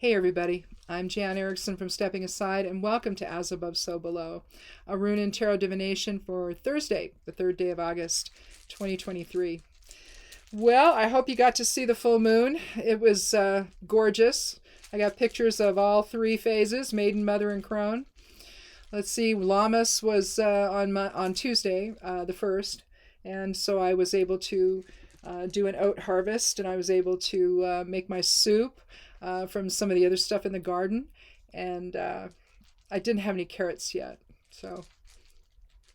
Hey everybody, I'm Jan Erickson from Stepping Aside, and welcome to As Above, So Below, a rune and tarot divination for Thursday, the 3rd day of August, 2023. Well, I hope you got to see the full moon. It was gorgeous. I got pictures of all three phases, Maiden, Mother, and Crone. Let's see, Lammas was on Tuesday, the 1st, and so I was able to do an oat harvest, and I was able to make my soup from some of the other stuff in the garden, and I didn't have any carrots yet, so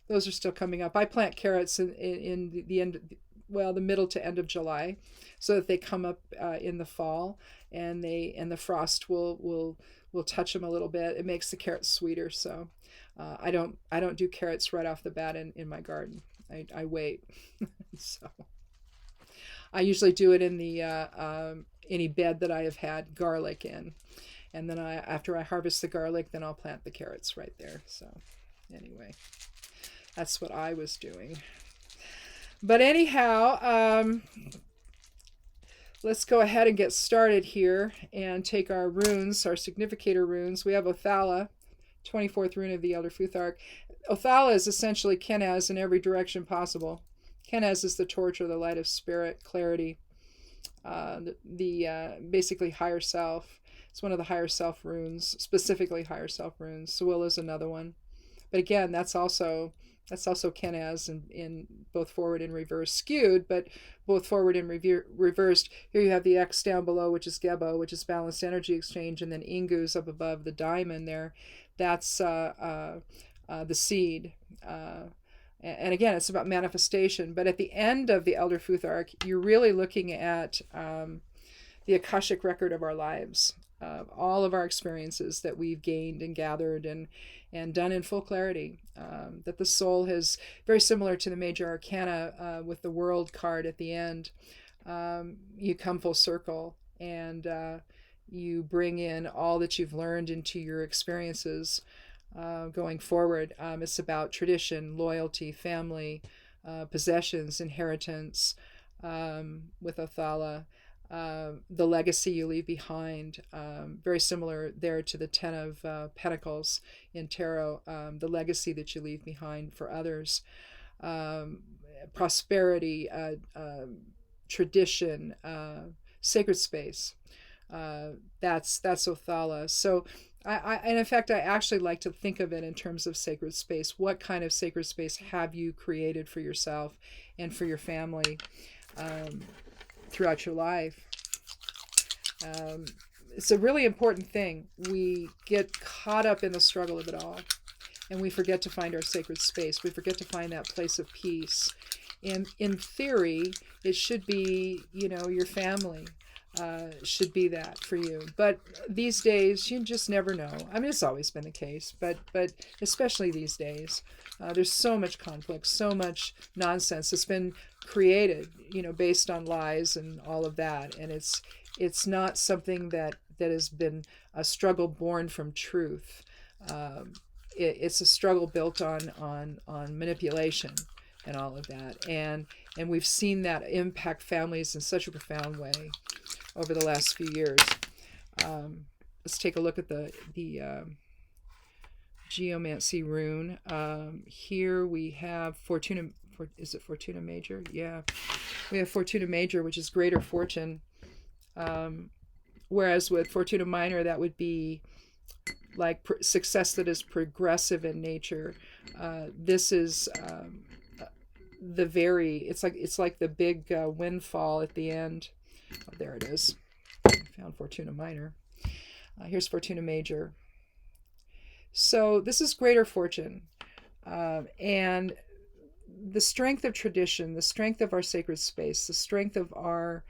those are still coming up. I plant carrots in the end, well, the middle to end of July, so that they come up in the fall, and the frost will touch them a little bit. It makes the carrots sweeter, so I don't do carrots right off the bat in my garden. I wait. So I usually do it in the any bed that I have had garlic in, and then after I harvest the garlic, then I'll plant the carrots right there. So anyway, that's what I was doing. But anyhow, let's go ahead and get started here and take our runes, our significator runes. We have Othala, 24th rune of the Elder Futhark. Othala is essentially Kenaz in every direction possible. Kenaz is the torch or the light of spirit, clarity, basically higher self. It's one of the higher self runes, specifically higher self runes. Sewil is another one. But again, that's also Kenaz in both forward and reverse, skewed, but both forward and reversed. Here you have the X down below, which is Gebo, which is balanced energy exchange, and then Ingu's up above the diamond there. That's the seed. And again, it's about manifestation. But at the end of the Elder Futhark, you're really looking at the Akashic record of our lives, all of our experiences that we've gained and gathered and done in full clarity. That the soul has, very similar to the major arcana with the world card at the end, you come full circle and you bring in all that you've learned into your experiences. Going forward, it's about tradition, loyalty, family, possessions, inheritance, with Othala, the legacy you leave behind, very similar there to the Ten of Pentacles in Tarot, the legacy that you leave behind for others, prosperity, tradition, sacred space. That's Othala. So and in fact, I actually like to think of it in terms of sacred space. What kind of sacred space have you created for yourself and for your family throughout your life? It's a really important thing. We get caught up in the struggle of it all, and we forget to find our sacred space. We forget to find that place of peace. And in theory, it should be, your family. Should be that for you, but these days you just never know. I mean, it's always been the case, but especially these days, there's so much conflict, so much nonsense that's been created, based on lies and all of that, and it's not something that has been a struggle born from truth. It's a struggle built on manipulation and all of that, and we've seen that impact families in such a profound way over the last few years. Let's take a look at the Geomancy rune. Here we have Fortuna. Is it Fortuna Major? Yeah, we have Fortuna Major, which is greater fortune. Whereas with Fortuna Minor, that would be like success that is progressive in nature. This is it's like the big windfall at the end. Oh, there it is. I found Fortuna Minor. Here's Fortuna Major. So this is greater fortune. And the strength of tradition, the strength of our sacred space, the strength of our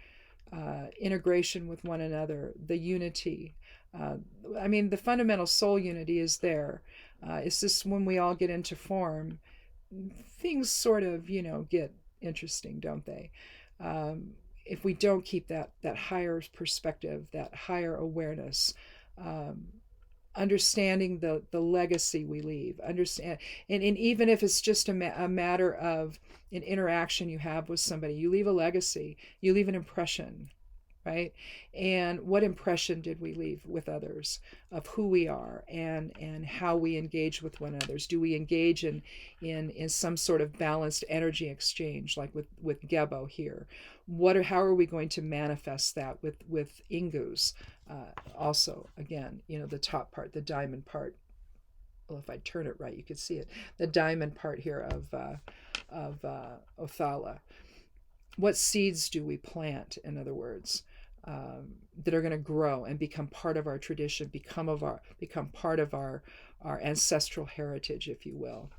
integration with one another, the unity. The fundamental soul unity is there. It's just when we all get into form, things sort of, get interesting, don't they? If we don't keep that higher perspective, that higher awareness, understanding the legacy we leave, and even if it's just a matter of an interaction you have with somebody, you leave a legacy, you leave an impression. right? And what impression did we leave with others of who we are and how we engage with one another? Do we engage in some sort of balanced energy exchange, like with Gebo here? How are we going to manifest that with Ingus? Also, again, the top part, the diamond part. Well, if I turn it right, you could see it. The diamond part here of Othala. What seeds do we plant, in other words, that are going to grow and become part of our tradition, become part of our ancestral heritage, if you will.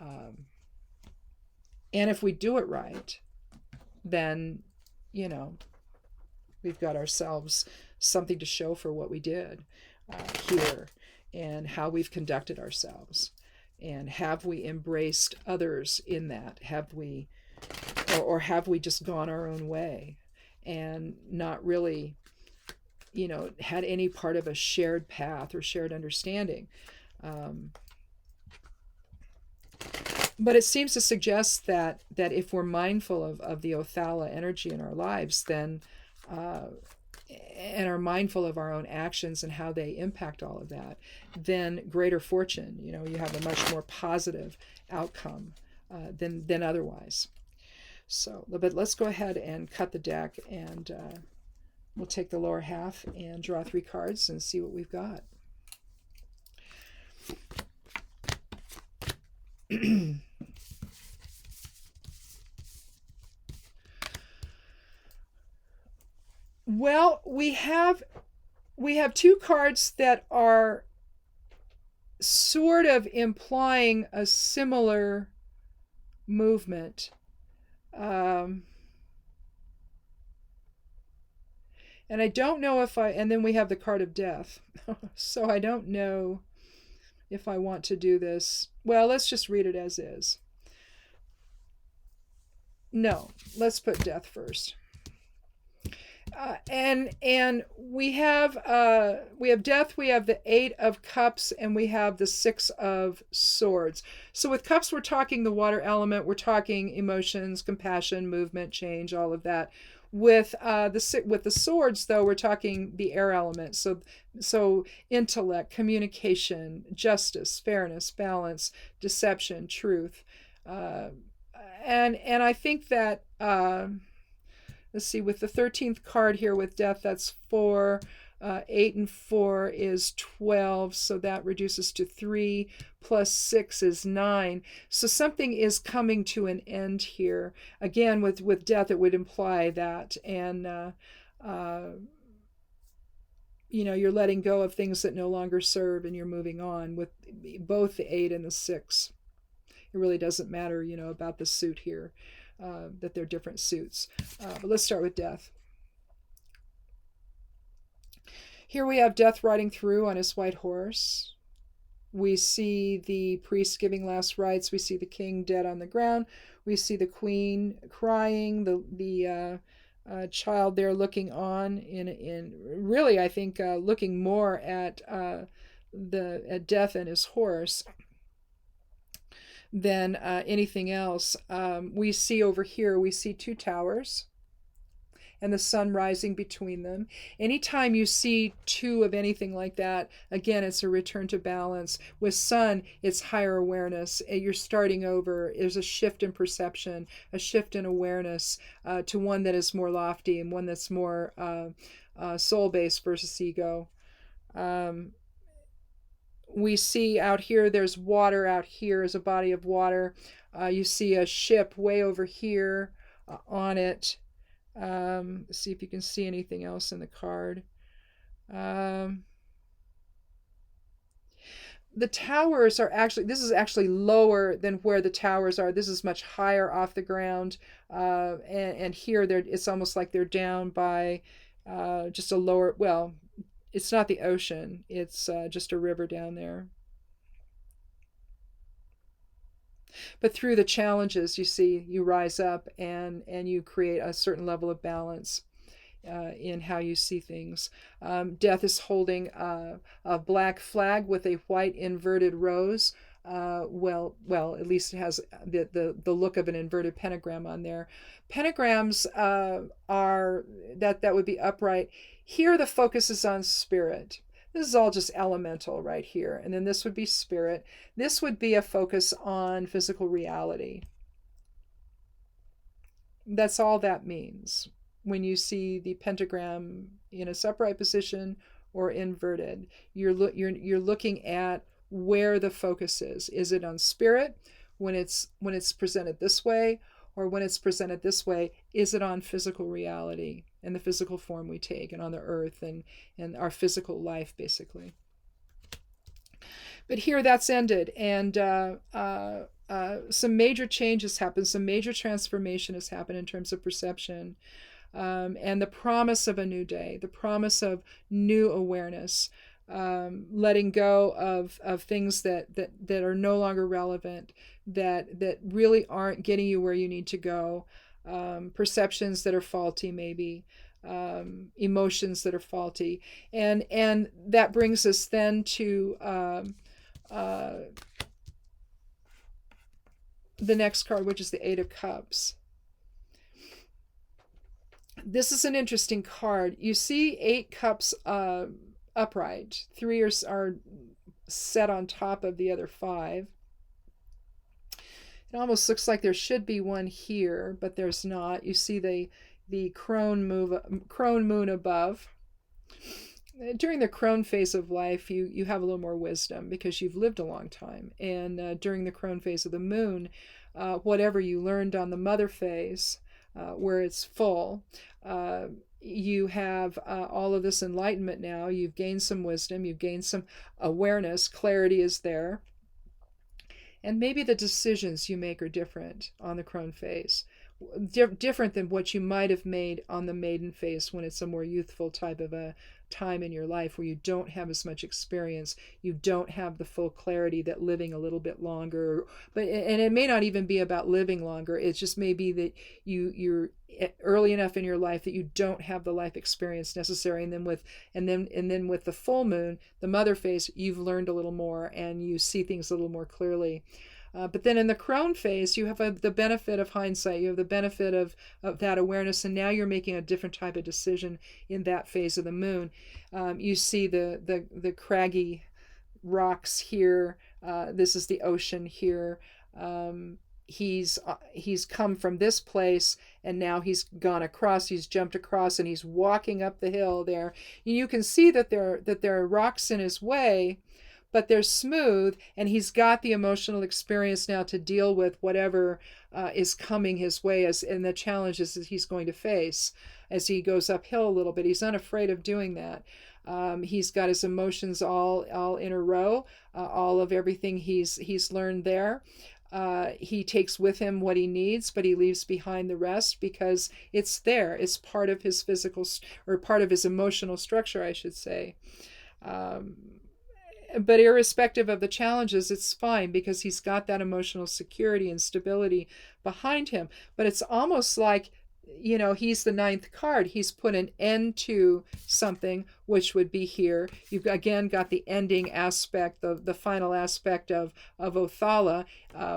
And if we do it right, then, we've got ourselves something to show for what we did here and how we've conducted ourselves. And have we embraced others in that? Have we, or have we just gone our own way and not really, had any part of a shared path or shared understanding? But it seems to suggest that if we're mindful of the Othala energy in our lives, then and are mindful of our own actions and how they impact all of that, then greater fortune. You have a much more positive outcome than otherwise. So, but let's go ahead and cut the deck, and we'll take the lower half and draw 3 cards and see what we've got. Well, we have 2 cards that are sort of implying a similar movement. And I don't know and then we have the card of death. So I don't know if I want to do this. Well, let's just read it as is. No, let's put death first. And we have death, we have the 8 of cups, and we have the 6 of swords. So with cups, we're talking the water element, we're talking emotions, compassion, movement, change, all of that. With the swords, though, we're talking the air element. So intellect, communication, justice, fairness, balance, deception, truth, and I think that. Let's see, with the 13th card here with death, that's 4. 8 and 4 is 12, so that reduces to 3, plus 6 is 9. So something is coming to an end here. Again, with death, it would imply that. And, you're letting go of things that no longer serve, and you're moving on with both the 8 and the 6. It really doesn't matter, about the suit here. That they're different suits. But let's start with death. Here we have death riding through on his white horse. We see the priest giving last rites. We see the king dead on the ground. We see the queen crying. The child there looking on in really, I think, looking more at death and his horse than anything else. We see over here, we see 2 towers and the sun rising between them. Anytime you see 2 of anything like that, again, it's a return to balance. With sun, it's higher awareness. You're starting over. There's a shift in perception, a shift in awareness to one that is more lofty and one that's more soul-based versus ego. We see out here, there's water out here is a body of water. You see a ship way over here on it. Let's see if you can see anything else in the card. The towers are this is actually lower than where the towers are. This is much higher off the ground. And here it's almost like they're down by just a lower, well, it's not the ocean. It's just a river down there. But through the challenges, you see, you rise up and you create a certain level of balance in how you see things. Death is holding a black flag with a white inverted rose well, at least it has the look of an inverted pentagram on there. Pentagrams are that would be upright. Here the focus is on spirit. This is all just elemental right here. And then this would be spirit. This would be a focus on physical reality. That's all that means when you see the pentagram in a upright position or inverted. You're looking at where the focus is. Is it on spirit when it's presented this way, or when it's presented this way, is it on physical reality and the physical form we take, and on the earth and our physical life, basically. But here that's ended, and some major changes happen, some major transformation has happened in terms of perception, and the promise of a new day, the promise of new awareness, letting go of things that are no longer relevant, that really aren't getting you where you need to go, perceptions that are faulty, maybe, emotions that are faulty, and that brings us then to the next card, which is the Eight of Cups. This is an interesting card. You see 8 cups upright. 3 are set on top of the other 5. It almost looks like there should be one here, but there's not. You see the crone moon above. During the crone phase of life, you have a little more wisdom because you've lived a long time. And during the crone phase of the moon, whatever you learned on the mother phase, where it's full, you have all of this enlightenment now. You've gained some wisdom. You've gained some awareness. Clarity is there. And maybe the decisions you make are different on the crone phase. Different than what you might have made on the maiden phase, when it's a more youthful type of a time in your life where you don't have as much experience, you don't have the full clarity that living a little bit longer, and it may not even be about living longer. It just may be that you're early enough in your life that you don't have the life experience necessary, and then with the full moon, the mother phase, you've learned a little more and you see things a little more clearly. But then in the crone phase, you have the benefit of hindsight. You have the benefit of that awareness, and now you're making a different type of decision in that phase of the moon. You see the craggy rocks here. This is the ocean here. He's come from this place, and now he's gone across. He's jumped across, and he's walking up the hill there. You can see that there are rocks in his way, but they're smooth, and he's got the emotional experience now to deal with whatever is coming his way, and the challenges that he's going to face as he goes uphill a little bit. He's unafraid of doing that. He's got his emotions all in a row, all of everything he's learned there. He takes with him what he needs, but he leaves behind the rest because it's there. It's part of his physical, or part of his emotional structure, I should say. But irrespective of the challenges, it's fine because he's got that emotional security and stability behind him. But it's almost like, he's the 9th card. He's put an end to something, which would be here. You've again got the ending aspect, the final aspect of Othala,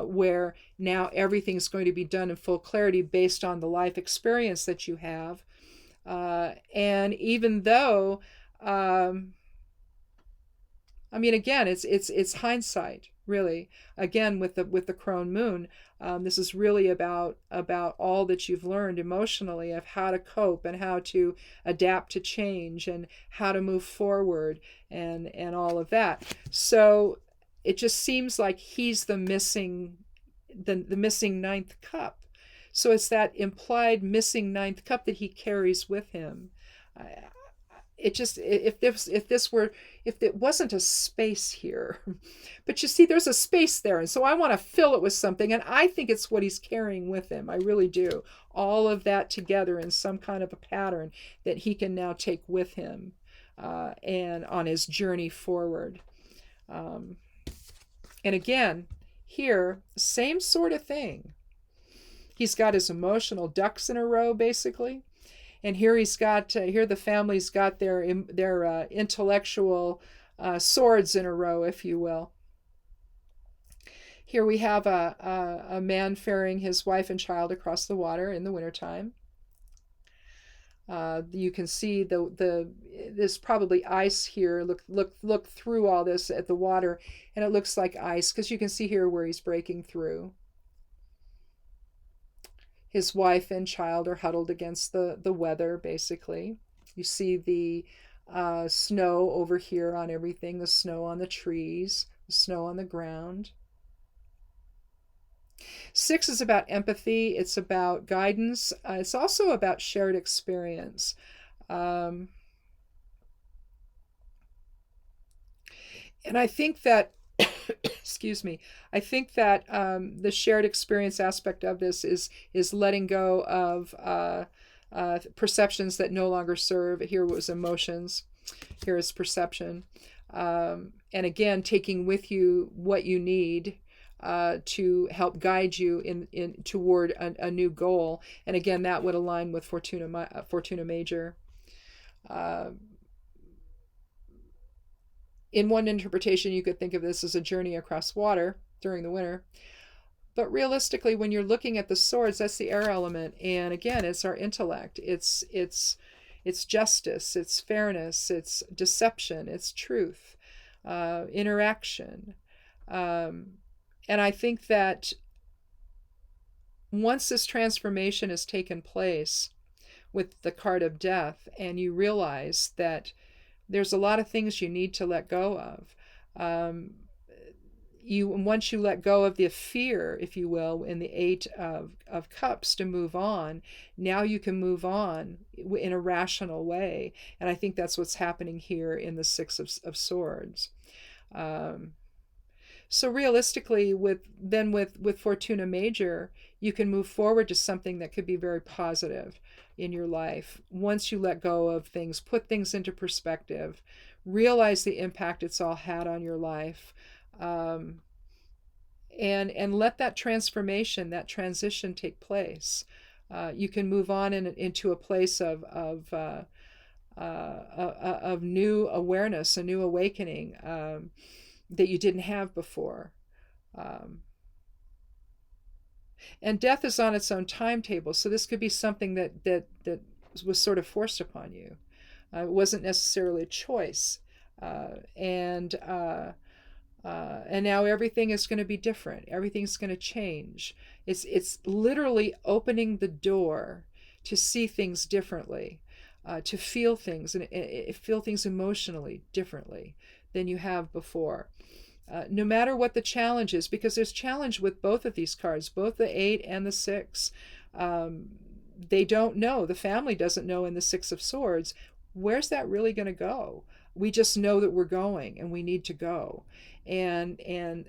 where now everything's going to be done in full clarity based on the life experience that you have. And even though... again, it's hindsight, really. Again, with the crone moon, this is really about all that you've learned emotionally of how to cope and how to adapt to change and how to move forward and all of that. So it just seems like he's the missing 9th cup. So it's that implied missing 9th cup that he carries with him. It just, if it wasn't a space here, but you see there's a space there, and so I want to fill it with something, and I think it's what he's carrying with him. I really do. All of that together in some kind of a pattern that he can now take with him and on his journey forward. And again, here, same sort of thing. He's got his emotional ducks in a row, basically. And here he's got, here the family's got their intellectual swords in a row, if you will. Here we have a man ferrying his wife and child across the water in the wintertime. You can see there's probably ice here. Look through all this at the water, and it looks like ice because you can see here where he's breaking through. His wife and child are huddled against the weather, basically. You see the snow over here on everything, the snow on the trees, the snow on the ground. 6 is about empathy. It's about guidance. It's also about shared experience. And I think that, excuse me, I think that the shared experience aspect of this is letting go of perceptions that no longer serve. Here was emotions. Here is perception. And again, taking with you what you need to help guide you in toward a new goal. And again, that would align with Fortuna Major. In one interpretation, you could think of this as a journey across water during the winter. But realistically, when you're looking at the swords, that's the air element. And again, it's our intellect. It's justice, it's fairness, it's deception, it's truth, interaction. And I think that once this transformation has taken place with the card of death, and you realize that there's a lot of things you need to let go of. Once you let go of the fear, if you will, in the 8 of Cups to move on, now you can move on in a rational way. And I think that's what's happening here in the 6 of Swords. So realistically, with Fortuna Major, you can move forward to something that could be very positive in your life. Once you let go of things, put things into perspective, realize the impact it's all had on your life, and let that transformation, that transition take place. You can move on into a place of new awareness, a new awakening that you didn't have before. And death is on its own timetable, so this could be something that was sort of forced upon you. It wasn't necessarily a choice. And now everything is going to be different. Everything's going to change. It's literally opening the door to see things differently, to feel things and feel things emotionally differently than you have before. No matter what the challenge is, because there's challenge with both of these cards, both the 8 and the 6. They don't know, the family doesn't know in the 6 of Swords, where's that really going to go? We just know that we're going and we need to go. And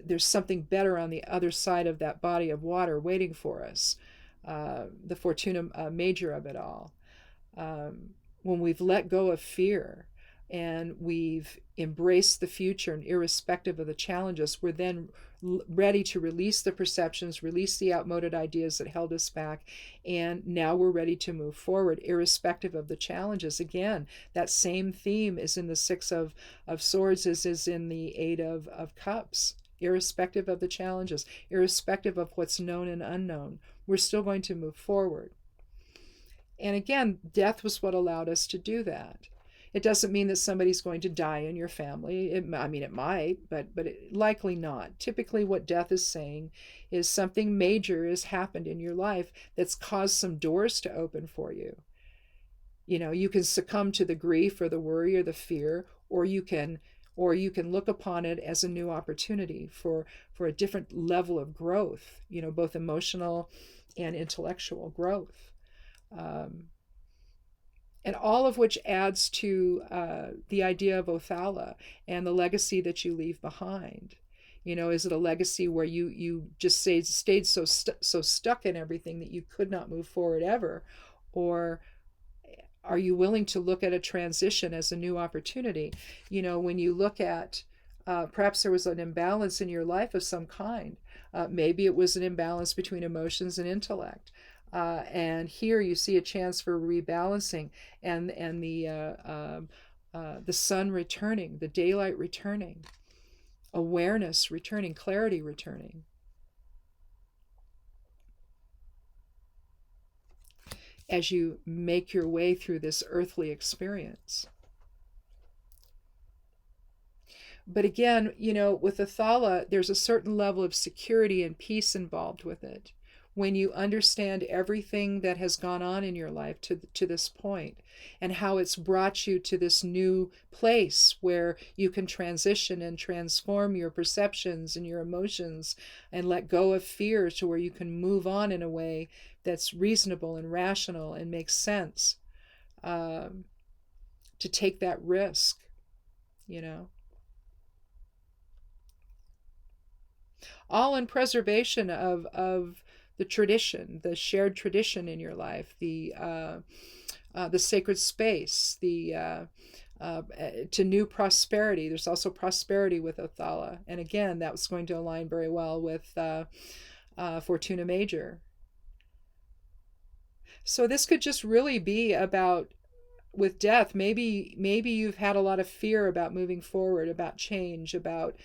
there's something better on the other side of that body of water waiting for us, the Fortuna Major of it all. When we've let go of fear, and we've embraced the future, and irrespective of the challenges, we're then ready to release the perceptions, release the outmoded ideas that held us back, and now we're ready to move forward, irrespective of the challenges. Again, that same theme is in the 6 of Swords as is in the 8 of Cups. Irrespective of the challenges, irrespective of what's known and unknown, we're still going to move forward. And again, death was what allowed us to do that. It doesn't mean that somebody's going to die in your family. It might, but likely not. Typically what death is saying is something major has happened in your life that's caused some doors to open for you. You know, you can succumb to the grief or the worry or the fear, or you can look upon it as a new opportunity for a different level of growth, you know, both emotional and intellectual growth. And all of which adds to the idea of Othala and the legacy that you leave behind. You know, is it a legacy where you just stayed so stuck in everything that you could not move forward ever? Or are you willing to look at a transition as a new opportunity? You know, when you look at perhaps there was an imbalance in your life of some kind. Maybe it was an imbalance between emotions and intellect. And here you see a chance for rebalancing, and the sun returning, the daylight returning, awareness returning, clarity returning. as you make your way through this earthly experience. But again, with Athala, there's a certain level of security and peace involved with it. When you understand everything that has gone on in your life to this point, and how it's brought you to this new place where you can transition and transform your perceptions and your emotions and let go of fear to where you can move on in a way that's reasonable and rational and makes sense, to take that risk, all in preservation of the tradition, the shared tradition in your life, the sacred space, to new prosperity. There's also prosperity with Athala, and again, that was going to align very well with Fortuna Major. So this could just really be about, with death, maybe you've had a lot of fear about moving forward, about change, about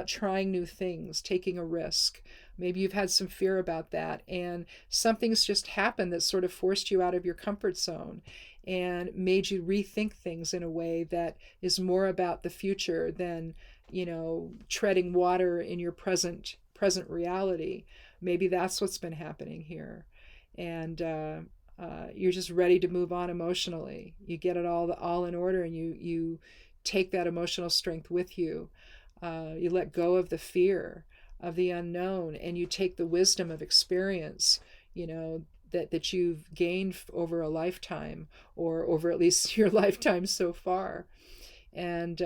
trying new things, taking a risk. Maybe you've had some fear about that, and something's just happened that sort of forced you out of your comfort zone and made you rethink things in a way that is more about the future than, treading water in your present reality. Maybe that's what's been happening here. And you're just ready to move on emotionally. You get it all in order, and you take that emotional strength with you. You let go of the fear of the unknown, and you take the wisdom of experience, that you've gained over a lifetime, or over at least your lifetime so far. And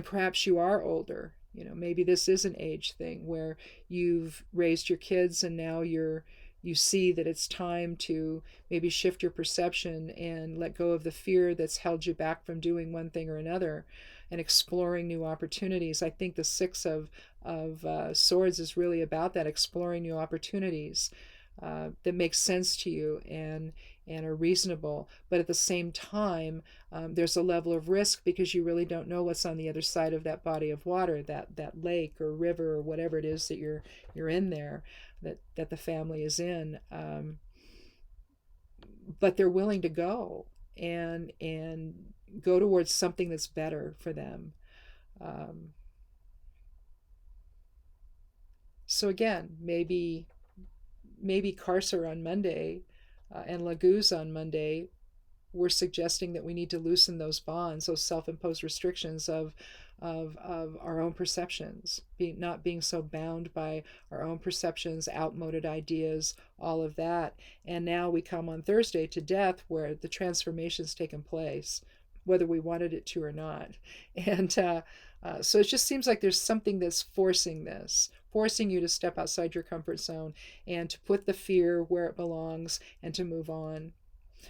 perhaps you are older. Maybe this is an age thing where you've raised your kids, and now you see that it's time to maybe shift your perception and let go of the fear that's held you back from doing one thing or another and exploring new opportunities. I think the Six of Swords is really about that, exploring new opportunities that make sense to you and are reasonable. But at the same time, there's a level of risk because you really don't know what's on the other side of that body of water, that lake or river or whatever it is that you're in there, that the family is in. But they're willing to go and go towards something that's better for them. So again, maybe Carcer on Monday and Laguz on Monday, we're suggesting that we need to loosen those bonds, those self-imposed restrictions of our own perceptions, not being so bound by our own perceptions, outmoded ideas, all of that. And now we come on Thursday to death, where the transformation's taken place, whether we wanted it to or not. And so it just seems like there's something that's forcing you to step outside your comfort zone and to put the fear where it belongs and to move on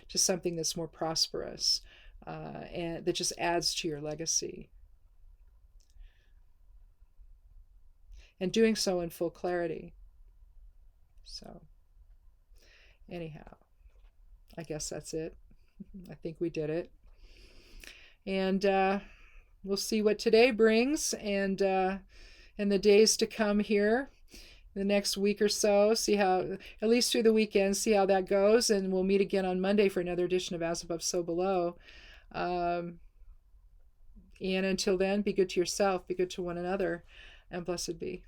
to something that's more prosperous, and that just adds to your legacy. And doing so in full clarity. So, anyhow, I guess that's it. I think we did it. And we'll see what today brings, and in the days to come here, the next week or so, see how, at least through the weekend, see how that goes. And we'll meet again on Monday for another edition of As Above, So Below. And until then, be good to yourself, be good to one another, and blessed be.